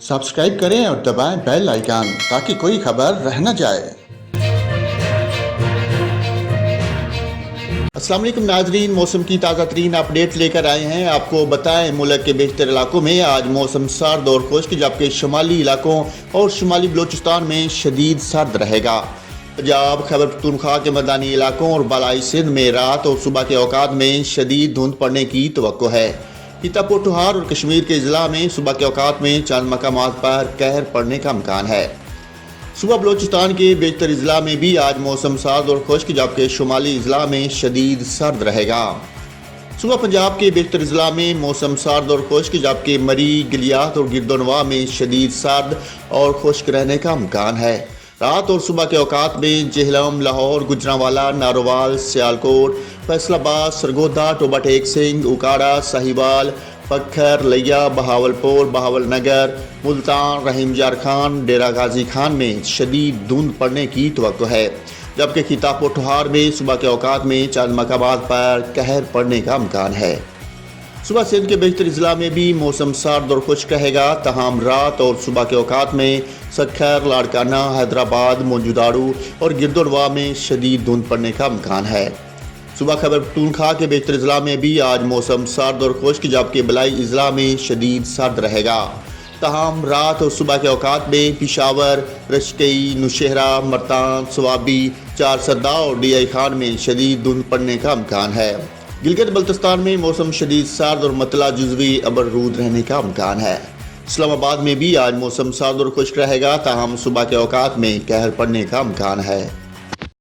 Subscribe करें और दबाएं बेल आइकन ताकि कोई खबर रह न जाए। अस्सलाम वालेकुम नाजरीन, मौसम की ताज़ा तरीन अपडेट लेकर आए हैं। आपको बताएं, मुल्क के बेशतर इलाकों में आज मौसम सर्द और खुश्क, जबकि शुमाली इलाकों और शुमाली बलोचिस्तान में शदीद सर्द रहेगा। पंजाब, खैबर पख्तूनख्वा के मैदानी इलाकों और बालाई सिंध में रात और सुबह के औकात में शदीद धुंध पड़ने की तवक्को है। खिता पोठोहार और कश्मीर के अजला में सुबह के औकात में चंद मकामात पर कहर पड़ने का इम्कान है। सुबह बलोचिस्तान के बेशतर अजला में भी आज मौसम सर्द और खुश्क, जबकि शुमाली अजला में शदीद सर्द रहेगा। सुबह पंजाब के बेशतर अजला में मौसम सर्द और खुश्क, जबकि मरी, गिलियात और गिरदोनवा में शदीद सर्द और खुश्क रहने का इम्कान है। रात और सुबह के औकात में जेहलम, लाहौर, गुजरांवाला, नारोवाल, सियालकोट, फैसलाबाद, सरगोदा, टोबा टेक सिंह, उकाड़ा, साहिवाल, पक्खर, लिया, बहावलपुर, बहावलनगर, मुल्तान, रहीम जार खान, डेरा गाजी खान में शदीद धुंध पड़ने की तवक्को है, जबकि खिता पोठोहार में सुबह के औकात में चंद मकामात पर कहर पड़ने का इम्कान है। सुबह सिंध के बेशतर अजला में भी मौसम सर्द और खुश्क रहेगा, तमाम रात और सुबह के औकात में सक्खर, लाड़काना, हैदराबाद, मोजूदाड़ू और गिरदोनवा में शदीद धुंध पड़ने का इम्कान है। सुबह खैबर पख्तूनख्वा के बेशतर अजला में भी आज मौसम सर्द और खुश्क, जबकि बलाई अजला में शदीद सर्द रहेगा। तमाम रात और सुबह के औकात में पिशावर, रशकई, नौशहरा, मरतान, स्वाबी, चार सद्दा और डीआई खान में शदीद धुंध पड़ने का इम्कान है। गिलगित बल्तिस्तान में मौसम शदीद सर्द और मतला जुज़वी अबरूद रहने का इम्कान है। इस्लामाबाद में भी आज मौसम सर्द और खुश्क रहेगा, ताहम सुबह के औकात में कहर पड़ने का इम्कान है।